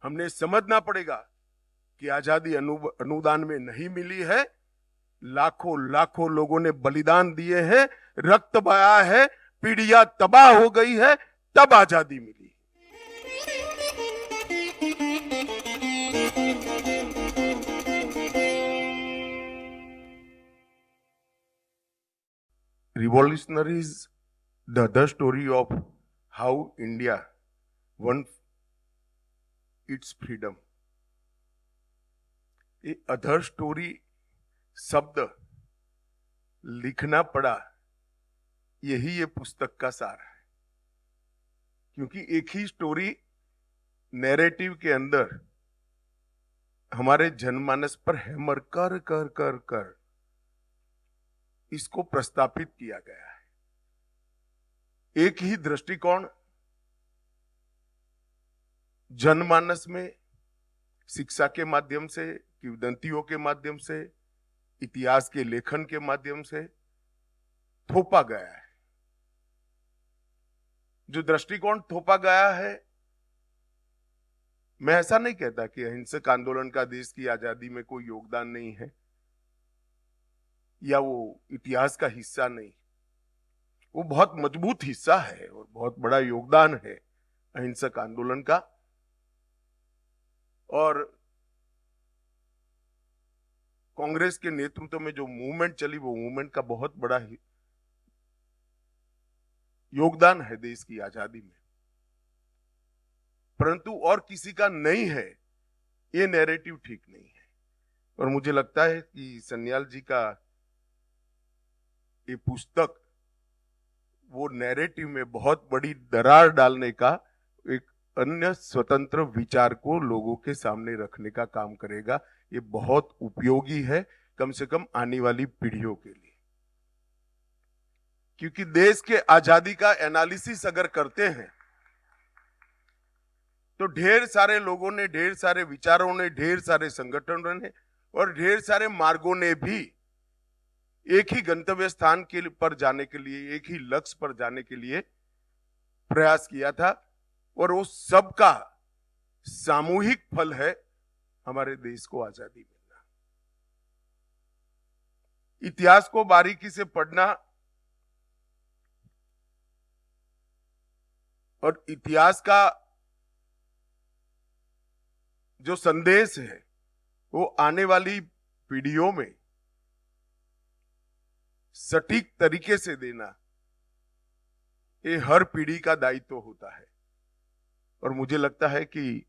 हमने समझना पड़ेगा कि आजादी अनुदान में नहीं मिली है। लाखों लाखों लोगों ने बलिदान दिए हैं, रक्त बहाया है, पीढ़ियां तबाह हो गई है, तब आजादी मिली। Revolutionary is the other story of how India won its freedom. ये अदर स्टोरी शब्द लिखना पड़ा, यही ये पुस्तक का सार है। क्योंकि एक ही स्टोरी नैरेटिव के अंदर हमारे जनमानस पर हैमर कर कर कर कर इसको प्रस्तापित किया गया है। एक ही दृष्टिकोण जनमानस में शिक्षा के माध्यम से, किंवदंतियों के माध्यम से, इतिहास के लेखन के माध्यम से थोपा गया है। जो दृष्टिकोण थोपा गया है, मैं ऐसा नहीं कहता कि अहिंसक आंदोलन का देश की आजादी में कोई योगदान नहीं है या वो इतिहास का हिस्सा नहीं। वो बहुत मजबूत हिस्सा है और बहुत बड़ा योगदान है अहिंसक आंदोलन का। और कांग्रेस के नेतृत्व में जो मूवमेंट चली, वो मूवमेंट का बहुत बड़ा योगदान है देश की आजादी में। परंतु और किसी का नहीं है, ये नैरेटिव ठीक नहीं है। और मुझे लगता है कि सन्याल जी का ये पुस्तक वो नैरेटिव में बहुत बड़ी दरार डालने का, एक अन्य स्वतंत्र विचार को लोगों के सामने रखने का काम करेगा। ये बहुत उपयोगी है, कम से कम आने वाली पीढ़ियों के लिए। क्योंकि देश के आजादी का एनालिसिस अगर करते हैं तो ढेर सारे लोगों ने, ढेर सारे विचारों ने, ढेर सारे संगठनों ने और ढेर सारे मार्गों ने भी एक ही गंतव्य स्थान के पर जाने के लिए, एक ही लक्ष्य पर जाने के लिए प्रयास किया था। और वो सबका सामूहिक फल है हमारे देश को आजादी मिलना। इतिहास को बारीकी से पढ़ना और इतिहास का जो संदेश है वो आने वाली पीढ़ियों में सटीक तरीके से देना, ये हर पीढ़ी का दायित्व होता है। और मुझे लगता है कि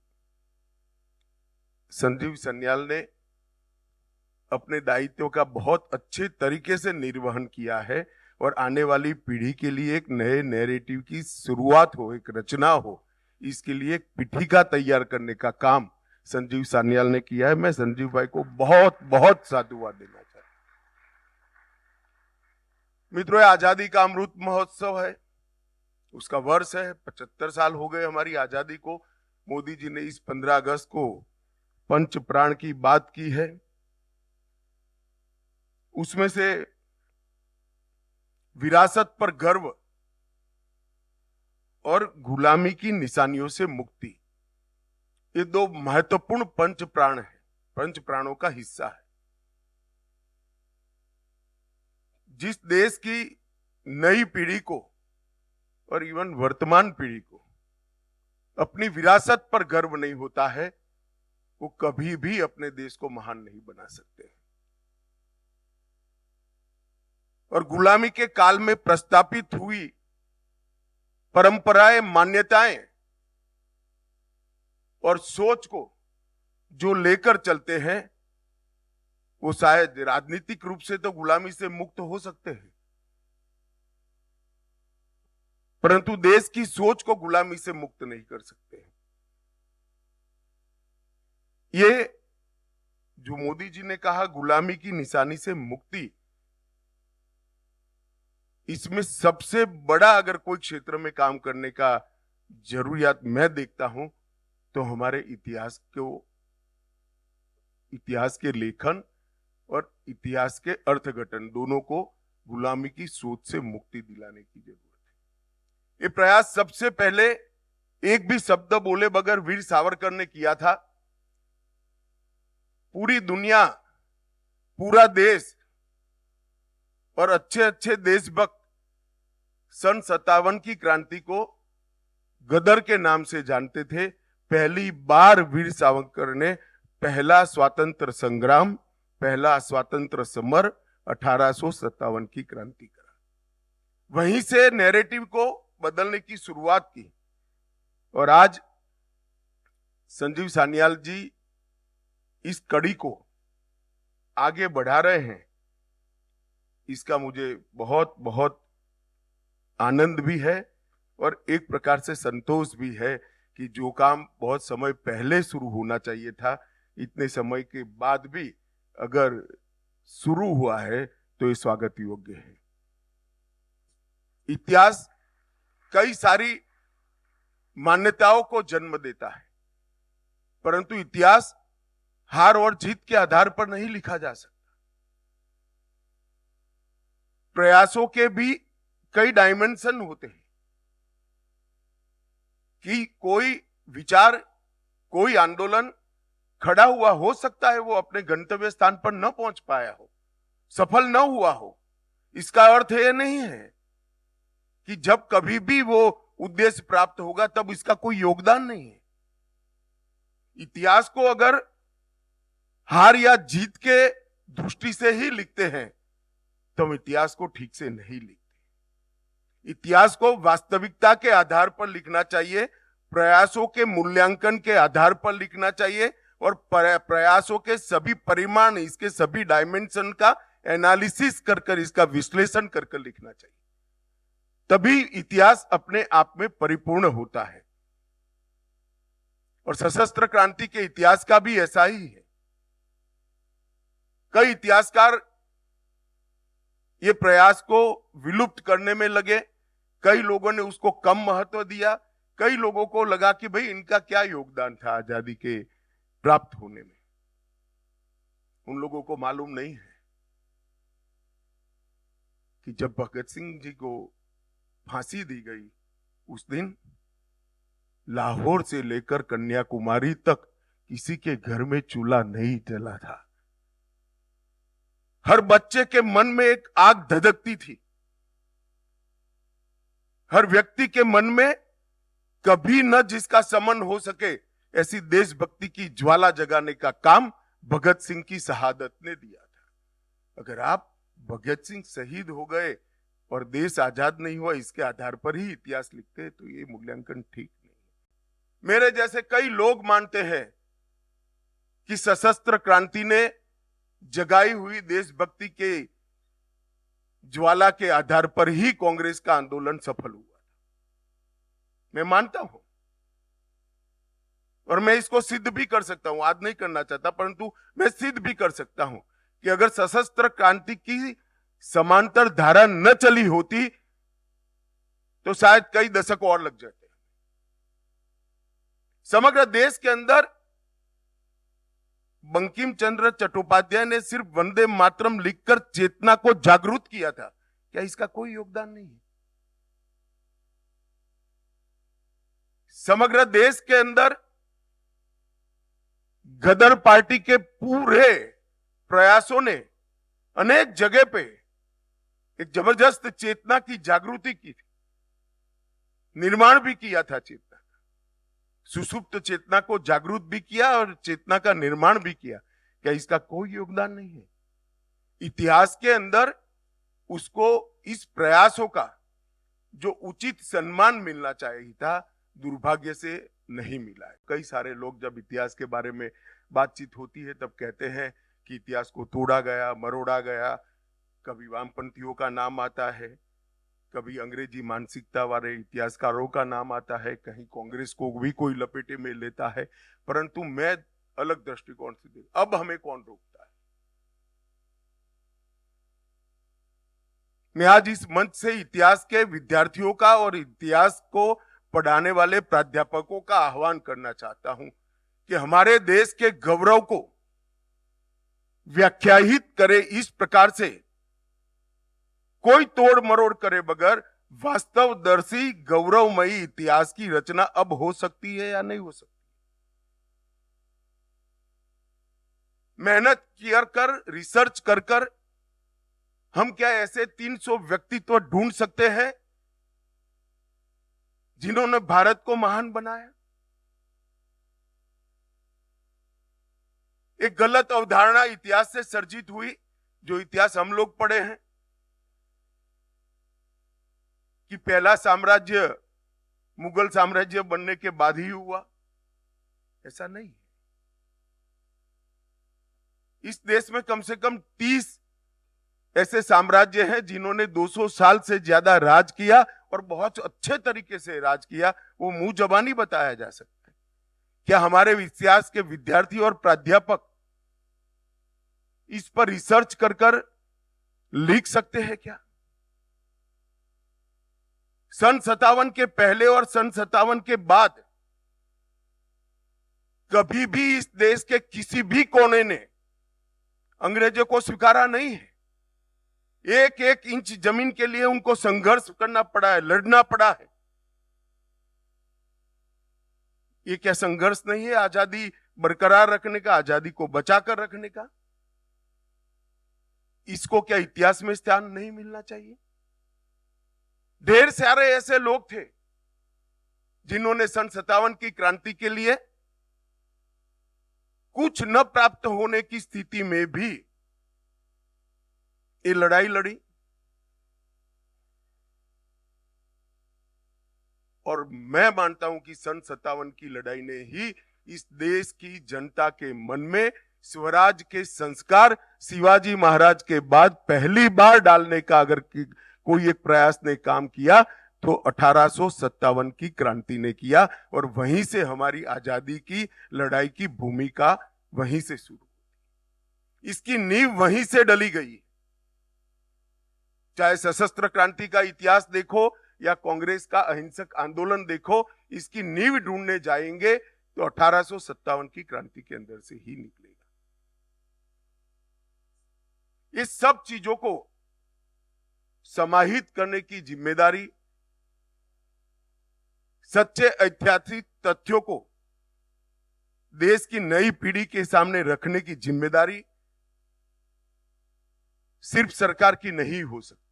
संजीव सन्याल ने अपने दायित्व का बहुत अच्छे तरीके से निर्वहन किया है और आने वाली पीढ़ी के लिए एक नए नैरेटिव की शुरुआत हो, एक रचना हो, इसके लिए एक पीठिका तैयार करने का काम संजीव सन्याल ने किया है। मैं संजीव भाई को बहुत बहुत साधुवाद देना चाहता हूं। मित्रों, आजादी का अमृत महोत्सव है, उसका वर्ष है। 75 साल हो गए हमारी आजादी को। मोदी जी ने इस 15 अगस्त को पंच प्राण की बात की है। उसमें से विरासत पर गर्व और गुलामी की निशानियों से मुक्ति, ये दो महत्वपूर्ण पंच प्राण है, पंच प्राणों का हिस्सा है। जिस देश की नई पीढ़ी को और इवन वर्तमान पीढ़ी को अपनी विरासत पर गर्व नहीं होता है, वो कभी भी अपने देश को महान नहीं बना सकते। और गुलामी के काल में प्रस्तापित हुई परंपराएं, मान्यताएं और सोच को जो लेकर चलते हैं, वो शायद राजनीतिक रूप से तो गुलामी से मुक्त हो सकते हैं, परंतु देश की सोच को गुलामी से मुक्त नहीं कर सकते। ये जो मोदी जी ने कहा गुलामी की निशानी से मुक्ति, इसमें सबसे बड़ा अगर कोई क्षेत्र में काम करने का जरूरियात मैं देखता हूं तो हमारे इतिहास के लेखन और इतिहास के अर्थघटन दोनों को गुलामी की सोच से मुक्ति दिलाने की जरूरत है। ये प्रयास सबसे पहले एक भी शब्द बोले बगैर वीर सावरकर ने किया था। पूरी दुनिया, पूरा देश और अच्छे अच्छे देशभक्त सन 57 की क्रांति को गदर के नाम से जानते थे। पहली बार वीर सावरकर ने पहला स्वातंत्र संग्राम, पहला स्वातंत्र समर 1857 की क्रांति करा। वहीं से नैरेटिव को बदलने की शुरुआत की और आज संजीव सान्याल जी इस कड़ी को आगे बढ़ा रहे हैं। इसका मुझे बहुत बहुत आनंद भी है और एक प्रकार से संतोष भी है कि जो काम बहुत समय पहले शुरू होना चाहिए था, इतने समय के बाद भी अगर शुरू हुआ है तो ये स्वागत योग्य है। इतिहास कई सारी मान्यताओं को जन्म देता है, परंतु इतिहास हार और जीत के आधार पर नहीं लिखा जा सकता। प्रयासों के भी कई डायमेंशन होते हैं कि कोई विचार, कोई आंदोलन खड़ा हुआ हो सकता है, वो अपने गंतव्य स्थान पर न पहुंच पाया हो, सफल न हुआ हो। इसका अर्थ यह नहीं है कि जब कभी भी वो उद्देश्य प्राप्त होगा तब इसका कोई योगदान नहीं है। इतिहास को अगर हार या जीत के दृष्टि से ही लिखते हैं तो इतिहास को ठीक से नहीं लिखते। इतिहास को वास्तविकता के आधार पर लिखना चाहिए, प्रयासों के मूल्यांकन के आधार पर लिखना चाहिए और प्रयासों के सभी परिमाण, इसके सभी डायमेंशन का एनालिसिस कर इसका विश्लेषण कर लिखना चाहिए। तभी इतिहास अपने आप में परिपूर्ण होता है। और सशस्त्र क्रांति के इतिहास का भी ऐसा ही है। कई इतिहासकार ये प्रयास को विलुप्त करने में लगे, कई लोगों ने उसको कम महत्व दिया, कई लोगों को लगा कि भाई इनका क्या योगदान था आजादी के प्राप्त होने में। उन लोगों को मालूम नहीं है कि जब भगत सिंह जी को फांसी दी गई, उस दिन लाहौर से लेकर कन्याकुमारी तक किसी के घर में चूल्हा नहीं जला था। हर बच्चे के मन में एक आग धधकती थी। हर व्यक्ति के मन में कभी न जिसका समन हो सके ऐसी देशभक्ति की ज्वाला जगाने का काम भगत सिंह की शहादत ने दिया था। अगर आप भगत सिंह शहीद हो गए और देश आजाद नहीं हुआ इसके आधार पर ही इतिहास लिखते हैं तो ये मूल्यांकन ठीक नहीं है। मेरे जैसे कई लोग मानते हैं कि सशस्त्र क्रांति ने जगाई हुई देशभक्ति के ज्वाला के आधार पर ही कांग्रेस का आंदोलन सफल हुआ था। मैं मानता हूं और मैं इसको सिद्ध भी कर सकता हूं। आज नहीं करना चाहता, परंतु मैं सिद्ध भी कर सकता हूं कि अगर सशस्त्र क्रांति की समांतर धारा न चली होती तो शायद कई दशक और लग जाते। समग्र देश के अंदर बंकिम चंद्र चट्टोपाध्याय ने सिर्फ वंदे मातरम लिखकर चेतना को जागरूक किया था, क्या इसका कोई योगदान नहीं है? समग्र देश के अंदर गदर पार्टी के पूरे प्रयासों ने अनेक जगह पे एक जबरदस्त चेतना की जागृति की थी, निर्माण भी किया था चेतना का, सुसुप्त चेतना को जागृत भी किया और चेतना का निर्माण भी किया। क्या इसका कोई योगदान नहीं है? इतिहास के अंदर उसको इस प्रयासों का जो उचित सम्मान मिलना चाहिए था, दुर्भाग्य से नहीं मिला है। कई सारे लोग जब इतिहास के बारे में बातचीत होती है तब कहते हैं कि इतिहास को तोड़ा गया, मरोड़ा गया। कभी वामपंथियों का नाम आता है, कभी अंग्रेजी मानसिकता वाले इतिहासकारों का नाम आता है, कहीं कांग्रेस को भी कोई लपेटे में लेता है, परंतु मैं अलग दृष्टिकोण से देख, अब हमें कौन रोकता है? मैं आज इस मंच से इतिहास के विद्यार्थियों का और इतिहास को पढ़ाने वाले प्राध्यापकों का आह्वान करना चाहता हूं कि हमारे देश के गौरव को व्याख्यायित करे इस प्रकार से, कोई तोड़ मरोड़ करे बगैर वास्तवदर्शी गौरवमयी इतिहास की रचना अब हो सकती है या नहीं हो सकती? मेहनत कर रिसर्च कर हम क्या ऐसे 300 व्यक्तित्व ढूंढ सकते हैं जिन्होंने भारत को महान बनाया? एक गलत अवधारणा इतिहास से सर्जित हुई, जो इतिहास हम लोग पढ़े हैं, कि पहला साम्राज्य मुगल साम्राज्य बनने के बाद ही हुआ। ऐसा नहीं है। इस देश में कम से कम 30 ऐसे साम्राज्य हैं जिन्होंने 200 साल से ज्यादा राज किया और बहुत अच्छे तरीके से राज किया। वो मुंह जबानी बताया जा सकता है। क्या हमारे इतिहास के विद्यार्थी और प्राध्यापक इस पर रिसर्च कर लिख सकते हैं क्या? सन 57 के पहले और सन 57 के बाद कभी भी इस देश के किसी भी कोने ने अंग्रेजों को स्वीकारा नहीं है। एक एक इंच जमीन के लिए उनको संघर्ष करना पड़ा है, लड़ना पड़ा है। ये क्या संघर्ष नहीं है आजादी बरकरार रखने का, आजादी को बचाकर रखने का? इसको क्या इतिहास में स्थान नहीं मिलना चाहिए? ढेर सारे ऐसे लोग थे जिन्होंने सन 57 की क्रांति के लिए कुछ न प्राप्त होने की स्थिति में भी ये लड़ाई लड़ी, और मैं मानता हूं कि सन 57 की लड़ाई ने ही इस देश की जनता के मन में स्वराज के संस्कार शिवाजी महाराज के बाद पहली बार डालने का अगर कोई एक प्रयास ने काम किया तो 1857 की क्रांति ने किया, और वहीं से हमारी आजादी की लड़ाई की भूमिका वहीं से शुरू हुई। इसकी नींव वहीं से डली गई। चाहे सशस्त्र क्रांति का इतिहास देखो या कांग्रेस का अहिंसक आंदोलन देखो, इसकी नींव ढूंढने जाएंगे तो 1857 की क्रांति के अंदर से ही निकलेगा। इस सब चीजों को समाहित करने की जिम्मेदारी, सच्चे ऐतिहासिक तथ्यों को देश की नई पीढ़ी के सामने रखने की जिम्मेदारी सिर्फ सरकार की नहीं हो सकती।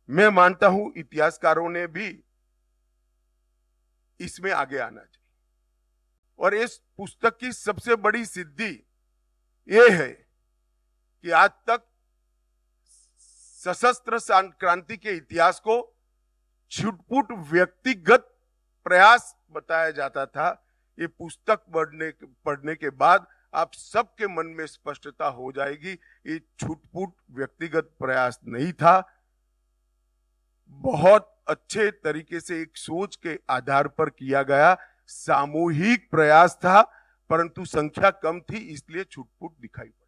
मैं मानता हूं इतिहासकारों ने भी इसमें आगे आना चाहिए। और इस पुस्तक की सबसे बड़ी सिद्धि यह है कि आज तक सशस्त्र क्रांति के इतिहास को छुटपुट व्यक्तिगत प्रयास बताया जाता था। ये पुस्तक पढ़ने के बाद आप सबके मन में स्पष्टता हो जाएगी, ये छुटपुट व्यक्तिगत प्रयास नहीं था। बहुत अच्छे तरीके से एक सोच के आधार पर किया गया सामूहिक प्रयास था, परंतु संख्या कम थी इसलिए छुटपुट दिखाई पड़ा।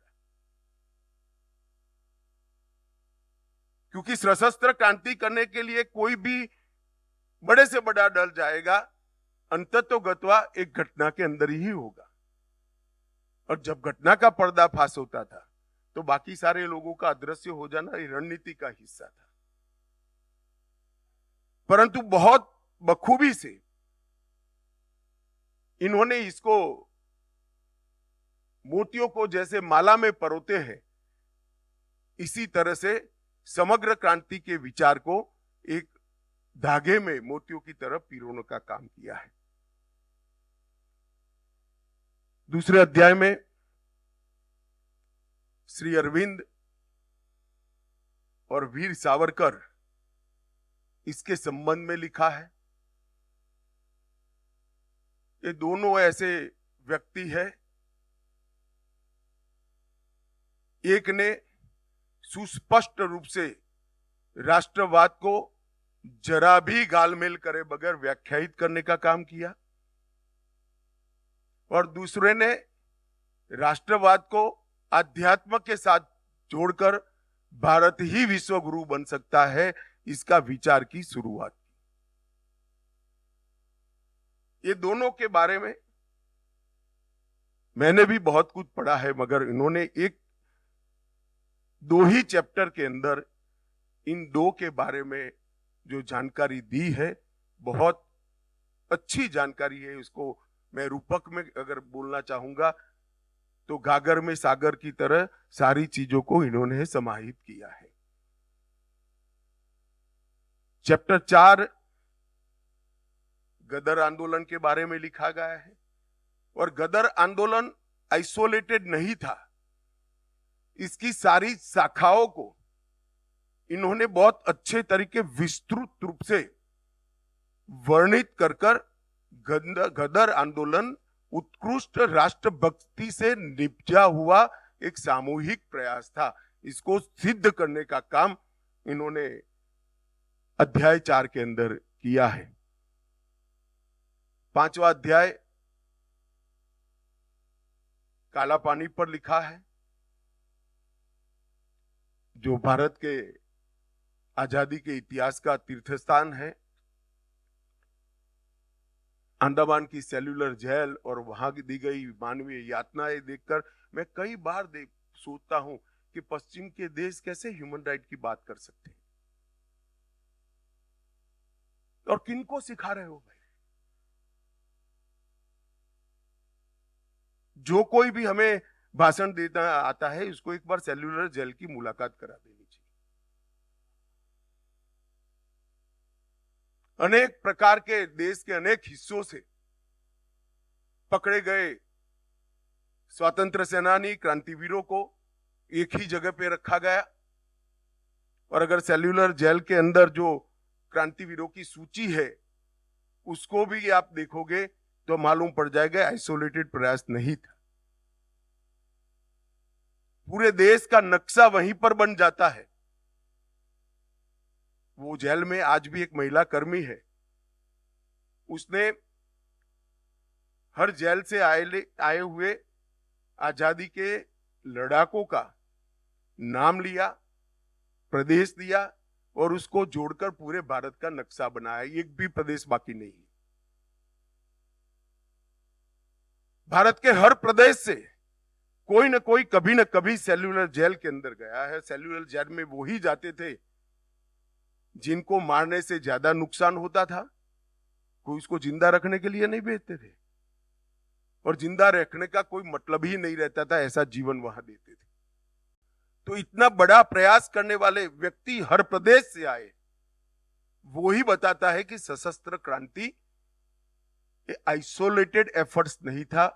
क्योंकि सशस्त्र क्रांति करने के लिए कोई भी बड़े से बड़ा डर जाएगा, अंततोगत्वा एक घटना के अंदर ही होगा। और जब घटना का पर्दाफाश होता था तो बाकी सारे लोगों का अदृश्य हो जाना रणनीति का हिस्सा था। परंतु बहुत बखूबी से इन्होंने इसको मोतियों को जैसे माला में परोते हैं, इसी तरह से समग्र क्रांति के विचार को एक धागे में मोतियों की तरह पिरोने का काम किया है। दूसरे अध्याय में श्री अरविंद और वीर सावरकर इसके संबंध में लिखा है। ये दोनों ऐसे व्यक्ति है, एक ने सुस्पष्ट रूप से राष्ट्रवाद को जरा भी गालमेल करे बगैर व्याख्यायित करने का काम किया, और दूसरे ने राष्ट्रवाद को अध्यात्म के साथ जोड़कर भारत ही विश्व गुरु बन सकता है, इसका विचार की शुरुआत की। ये दोनों के बारे में मैंने भी बहुत कुछ पढ़ा है, मगर इन्होंने एक दो ही चैप्टर के अंदर इन दो के बारे में जो जानकारी दी है बहुत अच्छी जानकारी है। इसको मैं रूपक में अगर बोलना चाहूंगा तो गागर में सागर की तरह सारी चीजों को इन्होंने समाहित किया है। चैप्टर 4 गदर आंदोलन के बारे में लिखा गया है और गदर आंदोलन आइसोलेटेड नहीं था, इसकी सारी शाखाओं को इन्होंने बहुत अच्छे तरीके विस्तृत रूप से वर्णित कर गदर आंदोलन उत्कृष्ट राष्ट्रभक्ति से निपजा हुआ एक सामूहिक प्रयास था। इसको सिद्ध करने का काम इन्होंने अध्याय 4 के अंदर किया है। 5वां अध्याय काला पानी पर लिखा है, जो भारत के आजादी के इतिहास का तीर्थस्थान है। अंडमान की सेल्युलर जेल और वहां की दी गई मानवीय यातनाएं देखकर मैं कई बार सोचता हूं कि पश्चिम के देश कैसे ह्यूमन राइट की बात कर सकते हैं और किनको सिखा रहे हो भाई। जो कोई भी हमें भाषण देता आता है उसको एक बार सेल्युलर जेल की मुलाकात करा देनी चाहिए। अनेक प्रकार के देश के अनेक हिस्सों से पकड़े गए स्वतंत्र सेनानी क्रांतिवीरों को एक ही जगह पे रखा गया और अगर सेल्युलर जेल के अंदर जो क्रांतिवीरों की सूची है उसको भी आप देखोगे तो मालूम पड़ जाएगा आइसोलेटेड प्रयास नहीं था। पूरे देश का नक्शा वहीं पर बन जाता है। वो जेल में आज भी एक महिला कर्मी है, उसने हर जेल से आए हुए आजादी के लड़ाकों का नाम लिया, प्रदेश दिया और उसको जोड़कर पूरे भारत का नक्शा बनाया। एक भी प्रदेश बाकी नहीं है। भारत के हर प्रदेश से कोई न कोई कभी न कभी सेल्युलर जेल के अंदर गया है। सेल्युलर जेल में वो ही जाते थे जिनको मारने से ज्यादा नुकसान होता था। कोई उसको जिंदा रखने के लिए नहीं भेजते थे और जिंदा रखने का कोई मतलब ही नहीं रहता था, ऐसा जीवन वहां देते थे। तो इतना बड़ा प्रयास करने वाले व्यक्ति हर प्रदेश से आए, वो ही बताता है कि सशस्त्र क्रांति आइसोलेटेड एफर्ट्स नहीं था,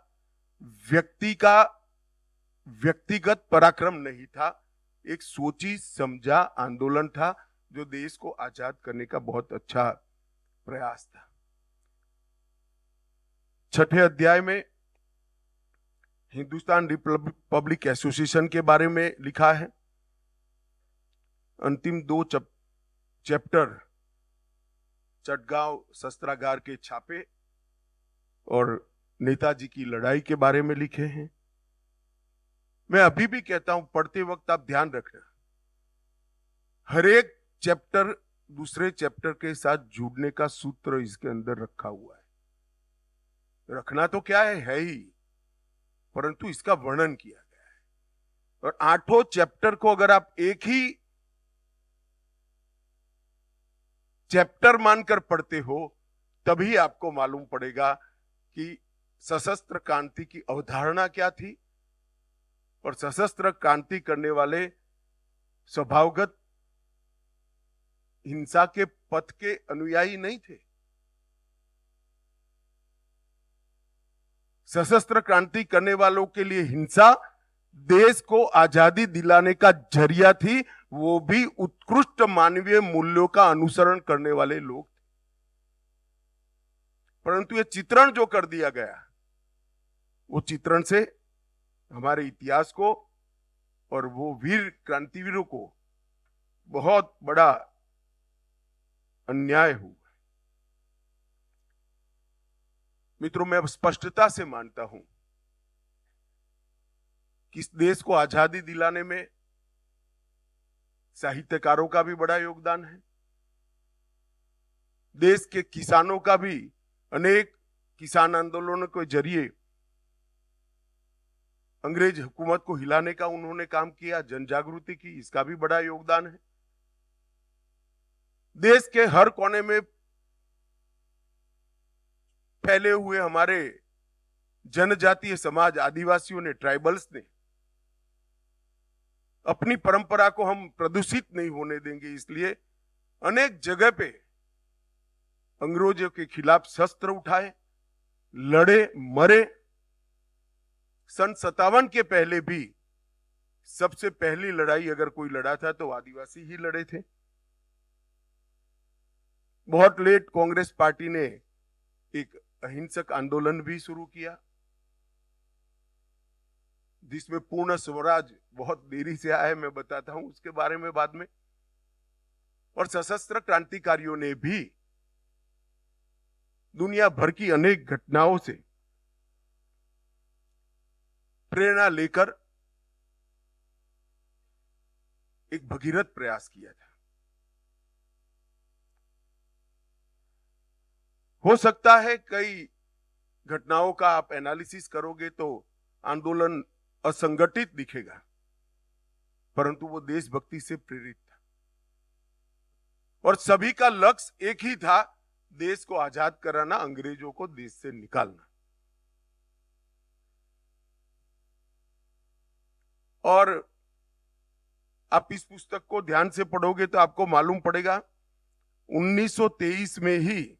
व्यक्तिगत पराक्रम नहीं था, एक सोची समझा आंदोलन था जो देश को आजाद करने का बहुत अच्छा प्रयास था। 6ठे अध्याय में हिंदुस्तान रिपब्लिक एसोसिएशन के बारे में लिखा है। अंतिम 2 चैप्टर चटगांव शस्त्रागार के छापे और नेताजी की लड़ाई के बारे में लिखे हैं। मैं अभी भी कहता हूं, पढ़ते वक्त आप ध्यान रखना, हर एक चैप्टर दूसरे चैप्टर के साथ जुड़ने का सूत्र इसके अंदर रखा हुआ है। रखना तो क्या है ही, परंतु इसका वर्णन किया गया है। और 8 चैप्टर को अगर आप एक ही चैप्टर मानकर पढ़ते हो तभी आपको मालूम पड़ेगा कि सशस्त्र क्रांति की अवधारणा क्या थी और सशस्त्र क्रांति करने वाले स्वभावगत हिंसा के पथ के अनुयायी नहीं थे। सशस्त्र क्रांति करने वालों के लिए हिंसा देश को आजादी दिलाने का जरिया थी, वो भी उत्कृष्ट मानवीय मूल्यों का अनुसरण करने वाले लोग थे। परंतु ये चित्रण जो कर दिया गया, वो चित्रण से हमारे इतिहास को और वो वीर क्रांतिवीरों को बहुत बड़ा अन्याय हुआ। मित्रों, मैं स्पष्टता से मानता हूं कि इस देश को आजादी दिलाने में साहित्यकारों का भी बड़ा योगदान है। देश के किसानों का भी, अनेक किसान आंदोलनों के जरिए अंग्रेज हुकूमत को हिलाने का उन्होंने काम किया, जन जागृति की, इसका भी बड़ा योगदान है। देश के हर कोने में फैले हुए हमारे जनजातीय समाज, आदिवासियों ने, ट्राइबल्स ने, अपनी परंपरा को हम प्रदूषित नहीं होने देंगे, इसलिए अनेक जगह पे अंग्रेजों के खिलाफ शस्त्र उठाए, लड़े, मरे। सन 57 के पहले भी सबसे पहली लड़ाई अगर कोई लड़ा था तो आदिवासी ही लड़े थे। बहुत लेट कांग्रेस पार्टी ने एक अहिंसक आंदोलन भी शुरू किया, जिसमें पूर्ण स्वराज बहुत देरी से आया, मैं बताता हूं उसके बारे में बाद में। और सशस्त्र क्रांतिकारियों ने भी दुनिया भर की अनेक घटनाओं से प्रेरणा लेकर एक भगीरथ प्रयास किया था। हो सकता है कई घटनाओं का आप एनालिसिस करोगे तो आंदोलन असंगठित दिखेगा, परंतु वो देशभक्ति से प्रेरित था और सभी का लक्ष्य एक ही था, देश को आजाद कराना, अंग्रेजों को देश से निकालना। और आप इस पुस्तक को ध्यान से पढ़ोगे तो आपको मालूम पड़ेगा 1923 में ही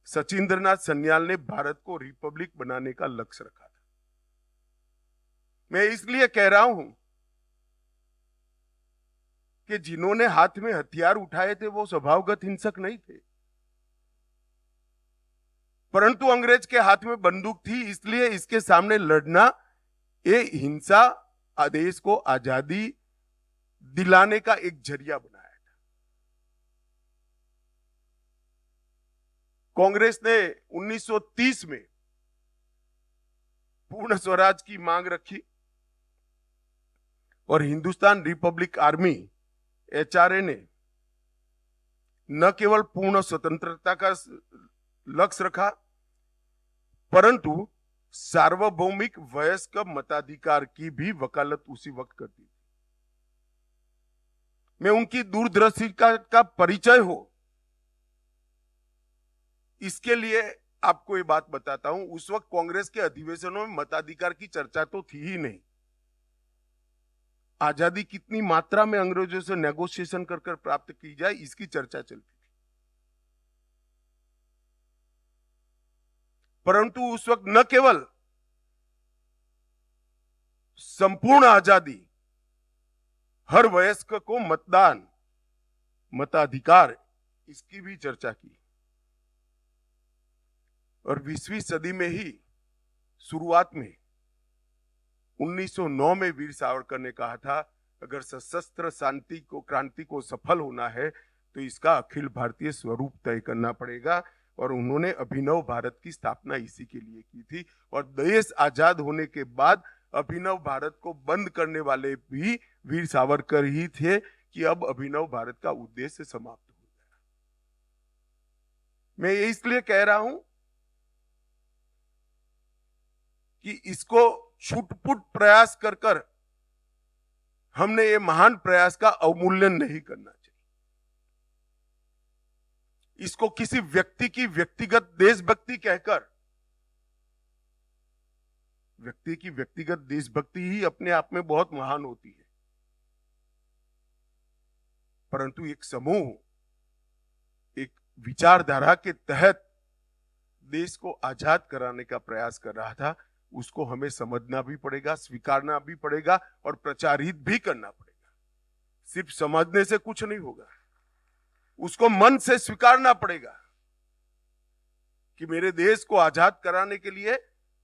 सचिंद्रनाथ सन्याल ने भारत को रिपब्लिक बनाने का लक्ष्य रखा था। मैं इसलिए कह रहा हूं कि जिन्होंने हाथ में हथियार उठाए थे वो स्वभावगत हिंसक नहीं थे, परंतु अंग्रेज के हाथ में बंदूक थी, इसलिए इसके सामने लड़ना ये हिंसा देश को आजादी दिलाने का एक जरिया बनाया था। कांग्रेस ने 1930 में पूर्ण स्वराज की मांग रखी और हिंदुस्तान रिपब्लिक आर्मी HRA ने न केवल पूर्ण स्वतंत्रता का लक्ष्य रखा, परंतु सार्वभौमिक वयस्क मताधिकार की भी वकालत उसी वक्त करती थी। मैं उनकी दूरदर्शी का परिचय हो, इसके लिए आपको ये बात बताता हूं। उस वक्त कांग्रेस के अधिवेशनों में मताधिकार की चर्चा तो थी ही नहीं। आजादी कितनी मात्रा में अंग्रेजों से नेगोशिएशन कर कर प्राप्त की जाए, इसकी चर्चा चलती थी। परंतु उस वक्त न केवल संपूर्ण आजादी, हर वयस्क को मतदान, मताधिकार, इसकी भी चर्चा की। और 20वीं सदी में ही शुरुआत में 1909 में वीर सावरकर ने कहा था, अगर सशस्त्र क्रांति को सफल होना है तो इसका अखिल भारतीय स्वरूप तय करना पड़ेगा। और उन्होंने अभिनव भारत की स्थापना इसी के लिए की थी। और देश आजाद होने के बाद अभिनव भारत को बंद करने वाले भी वीर सावरकर ही थे कि अब अभिनव भारत का उद्देश्य समाप्त हो गया। मैं ये इसलिए कह रहा हूं कि इसको छुटपुट प्रयास कर कर हमने ये महान प्रयास का अवमूल्यन नहीं करना चाहिए। इसको किसी व्यक्ति की व्यक्तिगत देशभक्ति कहकर, व्यक्ति की व्यक्तिगत देशभक्ति ही अपने आप में बहुत महान होती है, परंतु एक समूह, एक विचारधारा के तहत देश को आजाद कराने का प्रयास कर रहा था, उसको हमें समझना भी पड़ेगा, स्वीकारना भी पड़ेगा और प्रचारित भी करना पड़ेगा। सिर्फ समझने से कुछ नहीं होगा, उसको मन से स्वीकारना पड़ेगा कि मेरे देश को आजाद कराने के लिए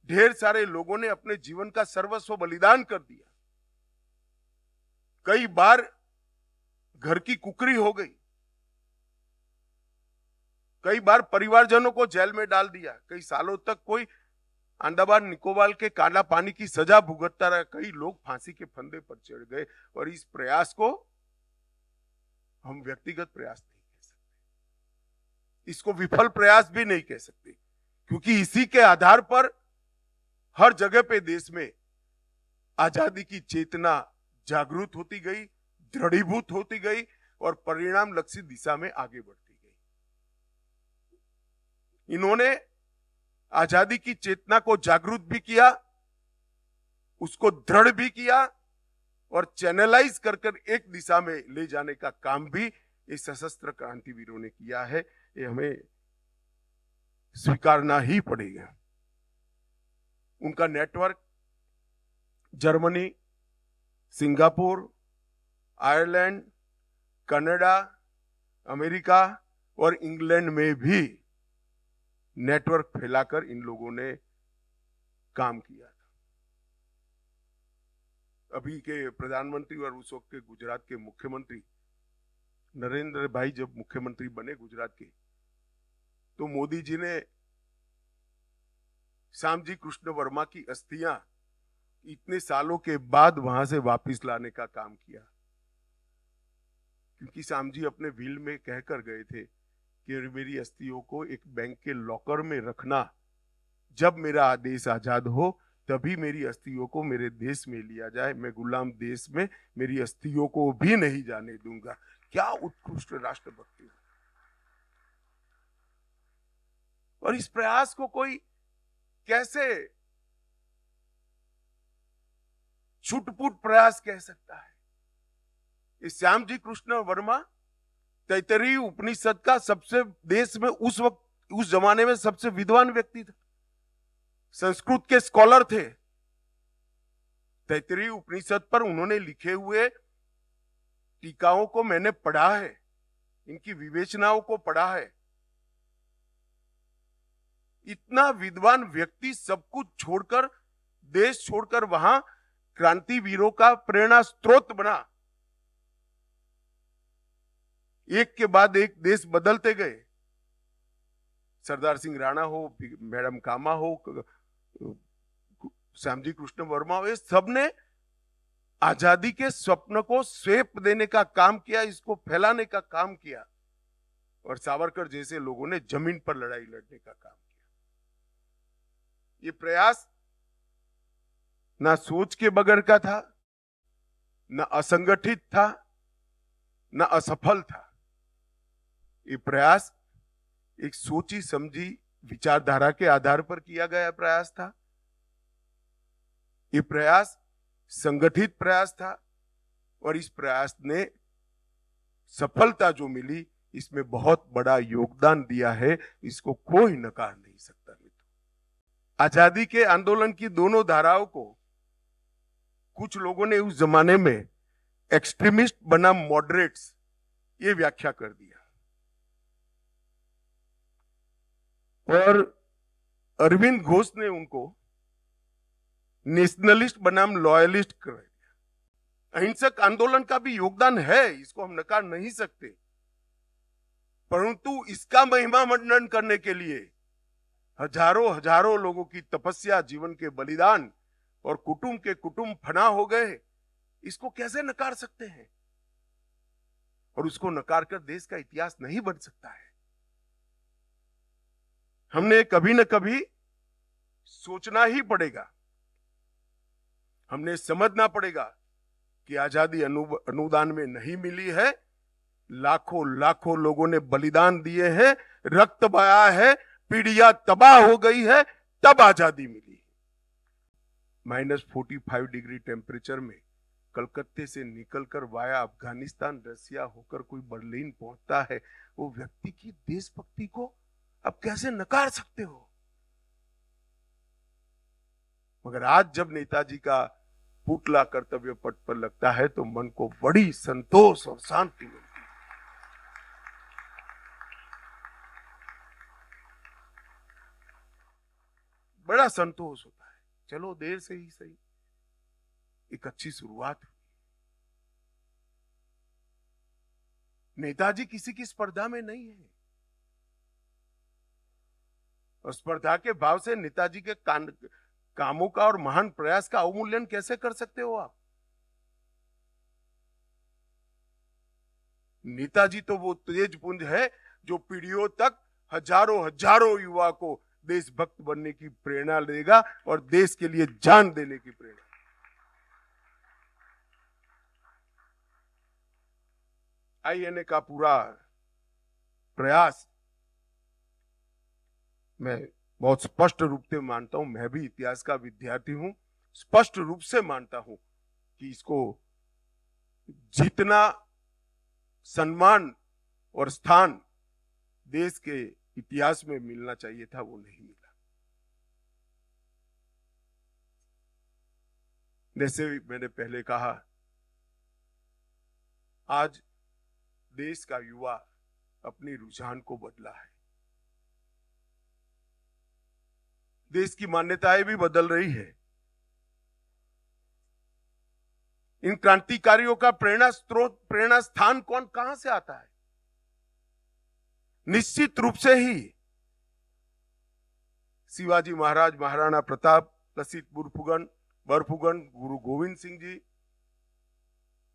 ढेर सारे लोगों ने अपने जीवन का सर्वस्व बलिदान कर दिया। कई बार घर की कुकरी हो गई, कई बार परिवारजनों को जेल में डाल दिया, कई सालों तक कोई अंडमान निकोबार के काला पानी की सजा भुगतता रहा, कई लोग फांसी के फंदे पर चढ़ गए। और इस प्रयास को हम व्यक्तिगत प्रयास नहीं कह सकते, इसको विफल प्रयास भी नहीं कह सकते, क्योंकि इसी के आधार पर हर जगह पे देश में आजादी की चेतना जागृत होती गई, दृढ़ीभूत होती गई। और परिणाम लक्षित दिशा में आगे बढ़ती गई। इन्होंने आजादी की चेतना को जागृत भी किया, उसको दृढ़ भी किया और चैनलाइज कर एक दिशा में ले जाने का काम भी इस सशस्त्र क्रांतिवीरों ने किया है। ये हमें स्वीकारना ही पड़ेगा। उनका network Germany, Singapore, Ireland, Canada, America और इंग्लैंड में भी नेटवर्क फैलाकर इन लोगों ने काम किया था। अभी के प्रधानमंत्री और उस वक्त के गुजरात के मुख्यमंत्री नरेंद्र भाई जब मुख्यमंत्री बने गुजरात के, तो मोदी जी ने श्यामजी कृष्ण वर्मा की अस्थियां इतने सालों के बाद वहां से वापस लाने का काम किया, क्योंकि श्यामजी अपने विल में कहकर गए थे कि मेरी अस्थियों को एक बैंक के लॉकर में रखना, जब मेरा आदेश आजाद हो तभी मेरी अस्थियों को मेरे देश में लिया जाए, मैं गुलाम देश में मेरी अस्थियों को भी नहीं जाने दूंगा। क्या उत्कृष्ट राष्ट्रभक्ति। और इस प्रयास को कोई कैसे छुटपुट प्रयास कह सकता है? इस श्यामजी कृष्ण वर्मा तैतरीय उपनिषद का सबसे देश में उस वक्त उस जमाने में सबसे विद्वान व्यक्ति था, संस्कृत के स्कॉलर थे। तैतरीय उपनिषद पर उन्होंने लिखे हुए टीकाओं को मैंने पढ़ा है, इनकी विवेचनाओं को पढ़ा है। इतना विद्वान व्यक्ति सब कुछ छोड़कर, देश छोड़कर वहां क्रांतिवीरों का प्रेरणा स्रोत बना। एक के बाद एक देश बदलते गए। सरदार सिंह राणा हो, मैडम कामा हो, श्यामजी कृष्ण वर्मा हो, ये सबने आजादी के स्वप्न को स्वेप देने का काम किया, इसको फैलाने का काम किया। और सावरकर जैसे लोगों ने जमीन पर लड़ाई लड़ने का काम किया। ये प्रयास ना सोच के बगैर का था, ना असंगठित था, ना असफल था। ये प्रयास एक सोची समझी विचारधारा के आधार पर किया गया प्रयास था। ये प्रयास संगठित प्रयास था और इस प्रयास ने सफलता जो मिली, इसमें बहुत बड़ा योगदान दिया है, इसको कोई नकार नहीं सकता। आजादी के आंदोलन की दोनों धाराओं को कुछ लोगों ने उस जमाने में एक्सट्रीमिस्ट बनाम मॉडरेट्स ये व्याख्या कर दिया और अरविंद घोष ने उनको नेशनलिस्ट बनाम लॉयलिस्ट कर दिया। अहिंसक आंदोलन का भी योगदान है, इसको हम नकार नहीं सकते, परंतु इसका महिमा मंडन करने के लिए हजारों लोगों की तपस्या, जीवन के बलिदान और कुटुंब के कुटुंब फना हो गए, इसको कैसे नकार सकते हैं? और उसको नकार कर देश का इतिहास नहीं बन सकता है। हमने कभी न कभी सोचना ही पड़ेगा, हमने समझना पड़ेगा कि आजादी अनुदान में नहीं मिली है। लाखों लोगों ने बलिदान दिए हैं, रक्त बहाया है, पीढ़ियां तबाह हो गई है, तब आजादी मिली। -45 डिग्री टेम्परेचर में कलकत्ते से निकलकर वाया अफगानिस्तान, रसिया होकर कोई बर्लिन पहुंचता है, वो व्यक्ति की देशभक्ति को अब कैसे नकार सकते हो? मगर आज जब नेताजी का पुतला कर्तव्य पथ पर लगता है तो मन को बड़ी संतोष और शांति मिलती है। बड़ा संतोष होता है। चलो देर से ही सही, एक अच्छी शुरुआत हुई। नेताजी किसी की स्पर्धा में नहीं है और स्पर्धा के भाव से नेताजी के कामों का और महान प्रयास का अवमूल्यन कैसे कर सकते हो आप? नेताजी तो वो तेज पुंज है जो पीढ़ियों तक हजारों युवा को देशभक्त बनने की प्रेरणा देगा और देश के लिए जान देने की प्रेरणा। आईएनए का पूरा प्रयास मैं बहुत स्पष्ट रूप से मानता हूं, मैं भी इतिहास का विद्यार्थी हूं, स्पष्ट रूप से मानता हूं कि इसको जितना सम्मान और स्थान देश के इतिहास में मिलना चाहिए था वो नहीं मिला। जैसे मैंने पहले कहा, आज देश का युवा अपनी रुझान को बदला है, देश की मान्यताएं भी बदल रही है। इन क्रांतिकारियों का प्रेरणा स्रोत, प्रेरणा स्थान कहां से आता है? निश्चित रूप से ही शिवाजी महाराज, महाराणा प्रताप, लसित बरफुगन, गुरु गोविंद सिंह जी,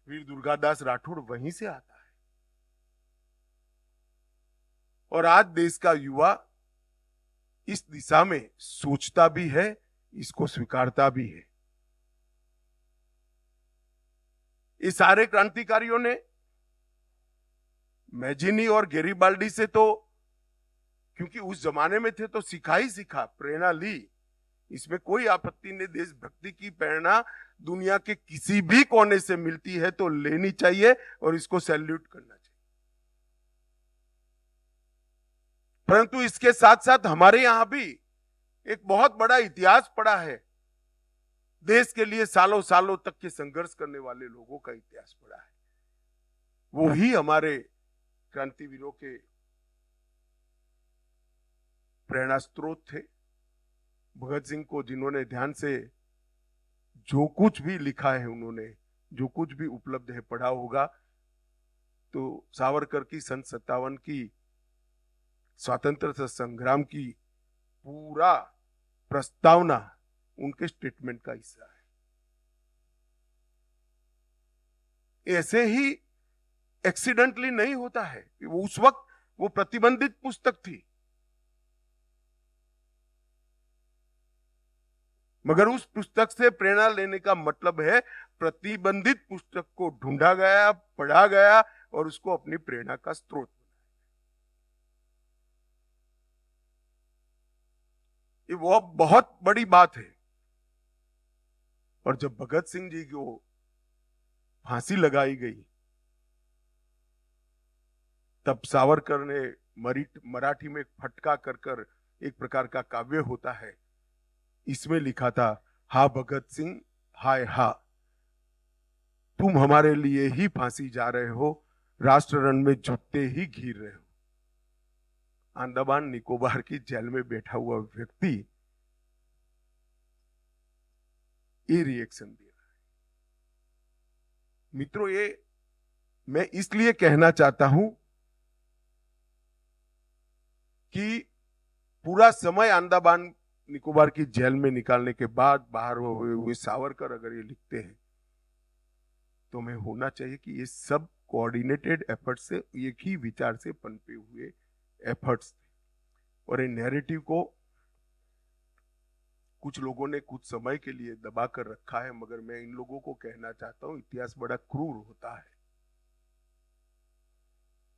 वीर दुर्गादास राठौड़ वहीं से आता है। और आज देश का युवा इस दिशा में सोचता भी है, इसको स्वीकारता भी है। ये सारे क्रांतिकारियों ने मैजिनी और गेरिबाल्डी से तो, क्योंकि उस जमाने में थे तो सीखा ही सीखा, प्रेरणा ली, इसमें कोई आपत्ति नहीं। देशभक्ति की प्रेरणा दुनिया के किसी भी कोने से मिलती है तो लेनी चाहिए और इसको सैल्यूट करना चाहिए। परंतु इसके साथ साथ हमारे यहां भी एक बहुत बड़ा इतिहास पड़ा है, देश के लिए सालों सालों तक के संघर्ष करने वाले लोगों का इतिहास पड़ा है। वो ही हमारे क्रांतिवीरों के प्रेरणा स्रोत थे। भगत सिंह को जिन्होंने ध्यान से जो कुछ भी लिखा है, उन्होंने जो कुछ भी उपलब्ध है पढ़ा होगा, तो सावरकर की सन 57 की स्वतंत्रता संग्राम की पूरा प्रस्तावना उनके स्टेटमेंट का हिस्सा है। ऐसे ही एक्सीडेंटली नहीं होता है। वो उस वक्त वो प्रतिबंधित पुस्तक थी, मगर उस पुस्तक से प्रेरणा लेने का मतलब है प्रतिबंधित पुस्तक को ढूंढा गया, पढ़ा गया और उसको अपनी प्रेरणा का स्रोत बनाया। ये वो बहुत बड़ी बात है। और जब भगत सिंह जी को फांसी लगाई गई, तब सावरकर ने मराठी में फटका कर एक प्रकार का काव्य होता है, इसमें लिखा था, हा भगत सिंह हाय हा, तुम हमारे लिए ही फांसी जा रहे हो, राष्ट्र रण में जुटते ही घिर रहे हो। अंडमान निकोबार की जेल में बैठा हुआ व्यक्ति ये रिएक्शन दे रहा है। मित्रों, ये मैं इसलिए कहना चाहता हूं कि पूरा समय अंडमान निकोबार की जेल में निकालने के बाद बाहर हुए सावरकर अगर ये लिखते हैं तो मैं होना चाहिए कि ये सब कोऑर्डिनेटेड एफर्ट से, एक ही विचार से पनपे हुए एफर्ट्स थे। और ये नैरेटिव को कुछ लोगों ने कुछ समय के लिए दबा कर रखा है, मगर मैं इन लोगों को कहना चाहता हूं, इतिहास बड़ा क्रूर होता है।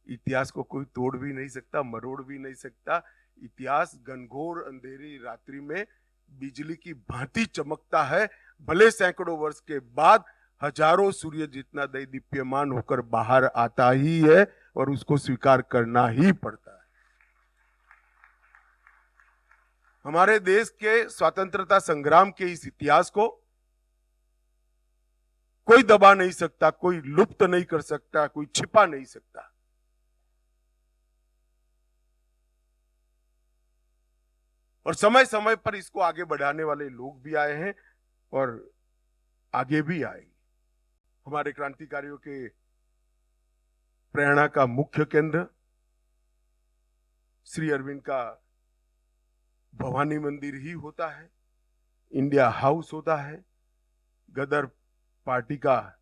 इतिहास को कोई तोड़ भी नहीं सकता, मरोड़ भी नहीं सकता। इतिहास घनघोर अंधेरी रात्रि में बिजली की भांति चमकता है, भले सैकड़ों वर्ष के बाद हजारों सूर्य जितना दैदीप्यमान होकर बाहर आता ही है और उसको स्वीकार करना ही पड़ता है। हमारे देश के स्वतंत्रता संग्राम के इस इतिहास को कोई दबा नहीं सकता, कोई लुप्त नहीं कर सकता, कोई छिपा नहीं सकता। और समय समय पर इसको आगे बढ़ाने वाले लोग भी आए हैं और आगे भी आएंगे। हमारे क्रांतिकारियों के प्रेरणा का मुख्य केंद्र श्री अरविंद का भवानी मंदिर ही होता है, इंडिया हाउस होता है, गदर पार्टी का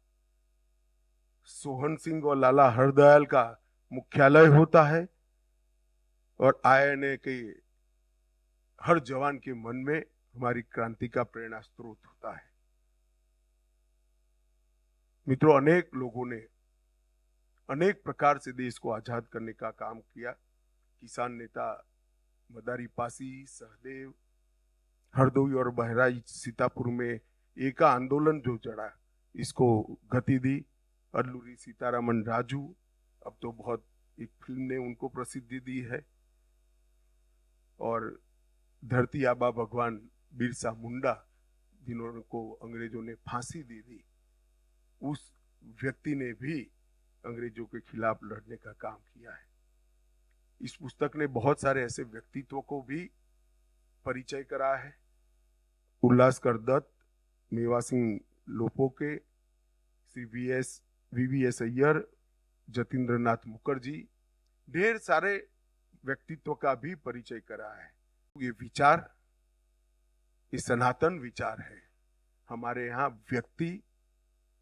सोहन सिंह और लाला हरदयाल का मुख्यालय होता है, और आईएनए के हर जवान के मन में हमारी क्रांति का प्रेरणा स्रोत होता है। मित्रों, अनेक लोगों ने अनेक प्रकार से देश को आजाद करने का काम किया। किसान नेता मदारी पासी, सहदेव, हरदोई और बहराइच सीतापुर में एका आंदोलन जो चढ़ा, इसको गति दी। अल्लूरी सीतारामन राजू, अब तो बहुत एक फिल्म ने उनको प्रसिद्धि दी है। और धरती आबा भगवान बिरसा मुंडा, जिन्होंने को अंग्रेजों ने फांसी दी थी, उस व्यक्ति ने भी अंग्रेजों के खिलाफ लड़ने का काम किया है। इस पुस्तक ने बहुत सारे ऐसे व्यक्तित्व को भी परिचय करा है। उल्लासकर दत्त, मेवा सिंह लोपोके, श्री वीवीएस अय्यर, जतीन्द्र नाथ मुखर्जी, ढेर सारे व्यक्तित्व का भी परिचय करा है। ये विचार, ये सनातन विचार है। हमारे यहाँ व्यक्ति,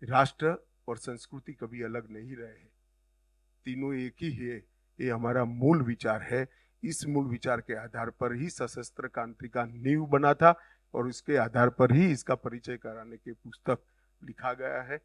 राष्ट्र और संस्कृति कभी अलग नहीं रहे, तीनों एक ही है। ये हमारा मूल विचार है। इस मूल विचार के आधार पर ही सशस्त्र क्रांति का नींव बना था और उसके आधार पर ही इसका परिचय कराने की पुस्तक लिखा गया है।